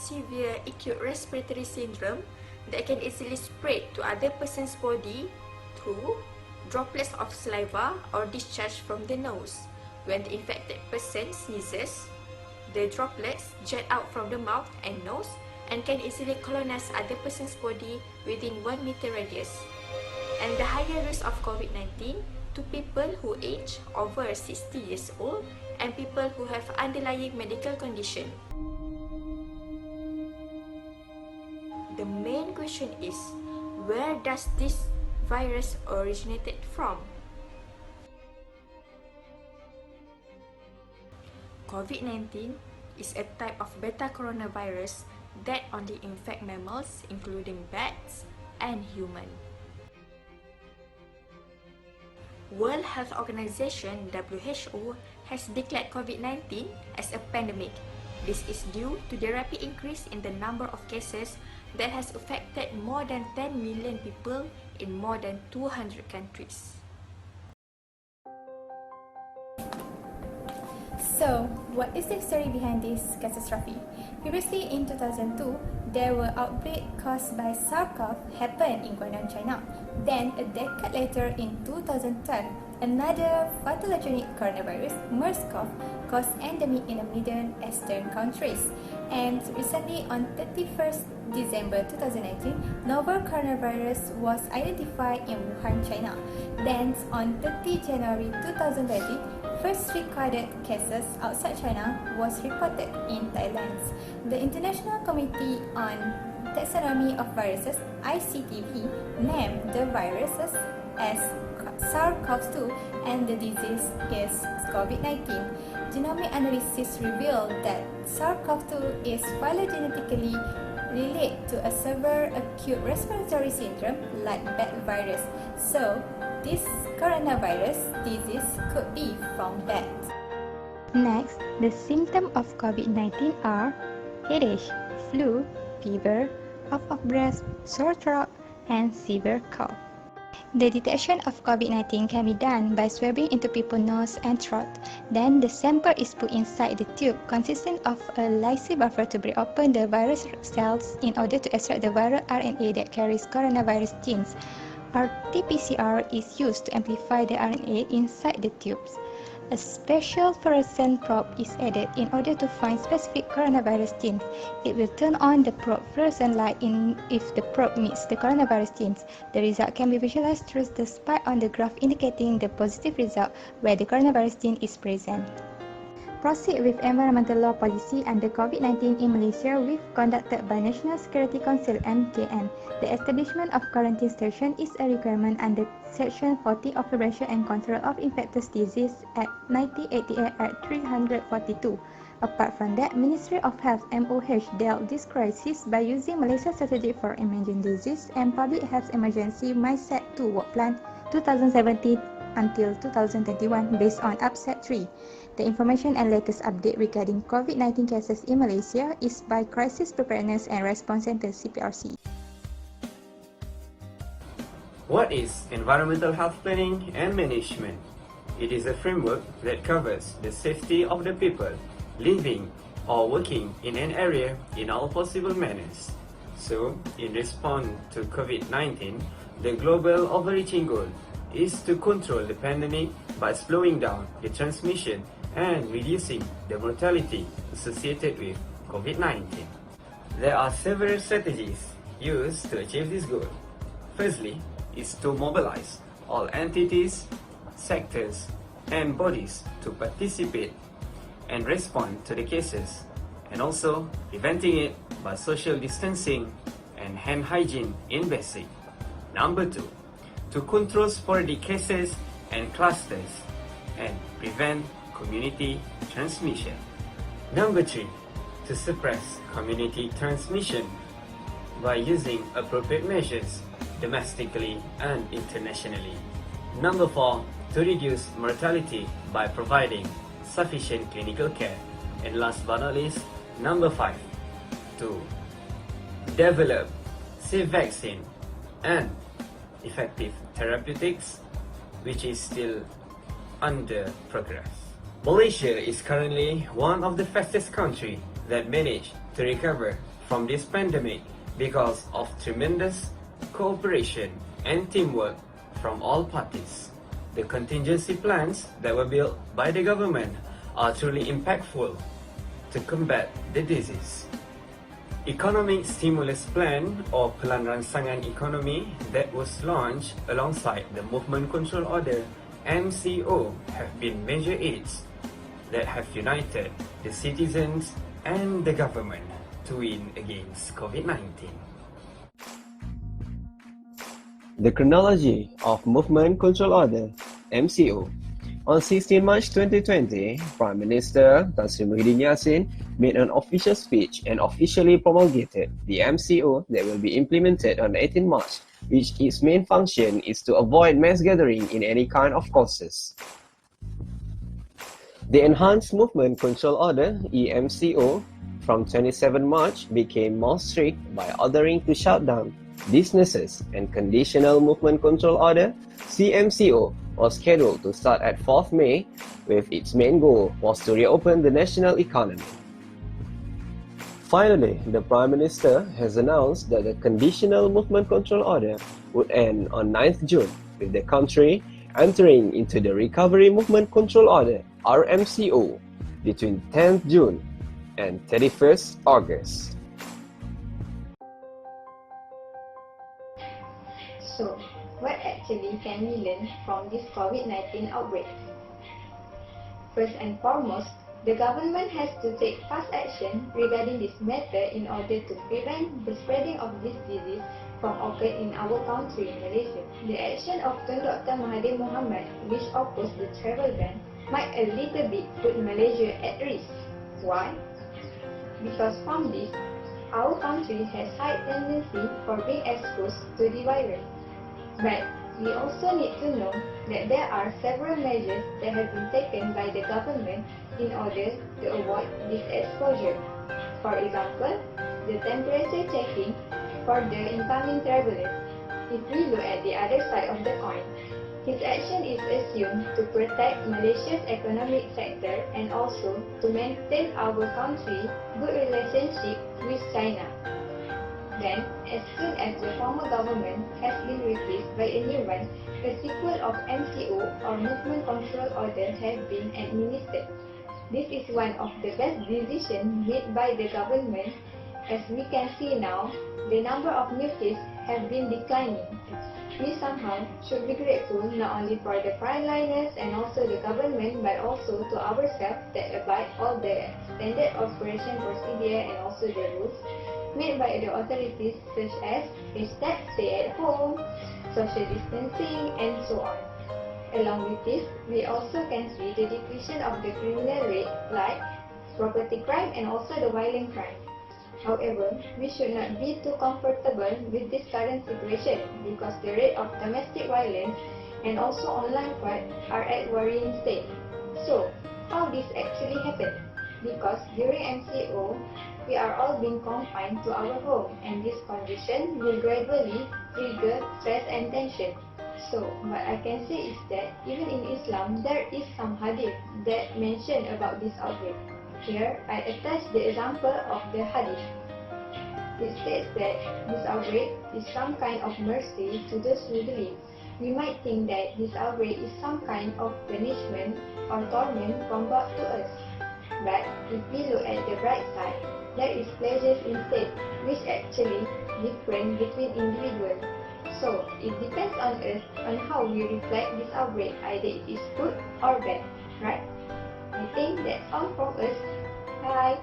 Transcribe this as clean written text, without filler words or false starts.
severe acute respiratory syndrome that can easily spread to other person's body through droplets of saliva or discharge from the nose. When the infected person sneezes, the droplets jet out from the mouth and nose and can easily colonize other person's body within 1 meter radius. And the higher risk of COVID-19 to people who age over 60 years old and people who have underlying medical condition. The main question is, where does this virus originated from? COVID-19 is a type of beta coronavirus that only infect mammals, including bats and humans. World Health Organization (WHO) has declared COVID-19 as a pandemic. This is due to the rapid increase in the number of cases that has affected more than 10 million people in more than 200 countries. So, what is the story behind this catastrophe? Previously, in 2002, there were outbreaks caused by SARS-CoV happened in Guangdong, China. Then, a decade later, in 2010, another pathogenic coronavirus, MERS-CoV, caused endemic in the Middle Eastern countries. And recently, on 31st December 2019, novel coronavirus was identified in Wuhan, China. Then, on 30 January 2020, first recorded cases outside China was reported in Thailand. The International Committee on Taxonomy of Viruses (ICTV) named the viruses as SARS-CoV-2 and the disease is COVID-19. Genomic analysis revealed that SARS-CoV-2 is phylogenetically related to a severe acute respiratory syndrome like bat virus. So, this coronavirus disease could be from bats. Next, the symptoms of COVID-19 are headache, flu, fever, off of breath, sore throat, and severe cough. The detection of COVID-19 can be done by swabbing into people's nose and throat. Then the sample is put inside the tube consisting of a lysis buffer to break open the virus cells in order to extract the viral RNA that carries coronavirus genes. RT-PCR is used to amplify the RNA inside the tubes. A special fluorescent probe is added in order to find specific coronavirus genes. It will turn on the probe fluorescent light if the probe meets the coronavirus genes. The result can be visualized through the spike on the graph indicating the positive result where the coronavirus gene is present. Proceed with environmental law policy under COVID-19 in Malaysia with conducted by National Security Council (NKN). The establishment of quarantine station is a requirement under Section 40 of Prevention and Control of Infectious Disease Act 1988 Act 342. Apart from that, Ministry of Health (MOH) dealt this crisis by using Malaysia Strategy for Emerging Disease and Public Health Emergency Mindset 2 Work Plan 2017 until 2021 based on UPSET 3. The information and latest update regarding COVID-19 cases in Malaysia is by Crisis Preparedness and Response Center (CPRC). What is environmental health planning and management? It is a framework that covers the safety of the people living or working in an area in all possible manners. So, in response to COVID-19, the global overreaching goal is to control the pandemic by slowing down the transmission and reducing the mortality associated with COVID-19. There are several strategies used to achieve this goal. Firstly, is to mobilize all entities, sectors, and bodies to participate and respond to the cases, and also preventing it by social distancing and hand hygiene in basic. Number 2, to control sporadic cases and clusters and prevent community transmission. Number 3, to suppress community transmission by using appropriate measures domestically and internationally. Number 4, to reduce mortality by providing sufficient clinical care. And last but not least, number 5, to develop safe vaccine and effective therapeutics, which is still under progress. Malaysia is currently one of the fastest countries that managed to recover from this pandemic because of tremendous cooperation and teamwork from all parties. The contingency plans that were built by the government are truly impactful to combat the disease. Economic Stimulus Plan or Pelan Rangsangan Ekonomi that was launched alongside the Movement Control Order MCO have been major aids that have united the citizens and the government to win against COVID-19. The chronology of Movement Control Order MCO. On 16 March 2020, Prime Minister Tan Sri Muhyiddin Yassin made an official speech and officially promulgated the MCO that will be implemented on 18 March, which its main function is to avoid mass gathering in any kind of causes. The Enhanced Movement Control Order EMCO from 27 March became more strict by ordering to shut down businesses, and Conditional Movement Control Order CMCO was scheduled to start at 4th May, with its main goal was to reopen the national economy. Finally, the Prime Minister has announced that the Conditional Movement Control Order would end on 9th June, with the country entering into the Recovery Movement Control Order RMCO between 10th June and 31st August. So, what actually can we learn from this COVID-19 outbreak? First and foremost, the government has to take fast action regarding this matter in order to prevent the spreading of this disease from occurring in our country, Malaysia. The action of Tun Dr. Mahathir Mohamad, which opposed the travel ban, might a little bit put Malaysia at risk. Why? Because from this, our country has high tendency for being exposed to the virus. But we also need to know that there are several measures that have been taken by the government in order to avoid this exposure. For example, the temperature checking for the incoming travelers. If we look at the other side of the coin, his action is assumed to protect Malaysia's economic sector and also to maintain our country's good relationship with China. Then, as soon as the former government has been replaced by a new one, a sequel of MCO or Movement Control Order has been administered. This is one of the best decisions made by the government. As we can see now, the number of new cases have been declining. We somehow should be grateful not only for the frontliners and also the government, but also to ourselves that abide all the standard operation procedure and also the rules made by the authorities such as stay at home, social distancing, and so on. Along with this, we also can see the decrease of the criminal rate like property crime and also the violent crime. However, we should not be too comfortable with this current situation because the rate of domestic violence and also online fraud are at worrying state. So, how this actually happened? Because during MCO, we are all being confined to our home, and this condition will gradually trigger stress and tension. So, what I can say is that even in Islam, there is some hadith that mention about this outbreak. Here, I attach the example of the hadith. It states that this outbreak is some kind of mercy to those who believe. We might think that this outbreak is some kind of punishment or torment from God to us. But if we look at the bright side, there is pleasures instead, which actually different between individuals. So, it depends on us on how we reflect this outbreak, either it is good or bad, right? I think that's all from us. Bye!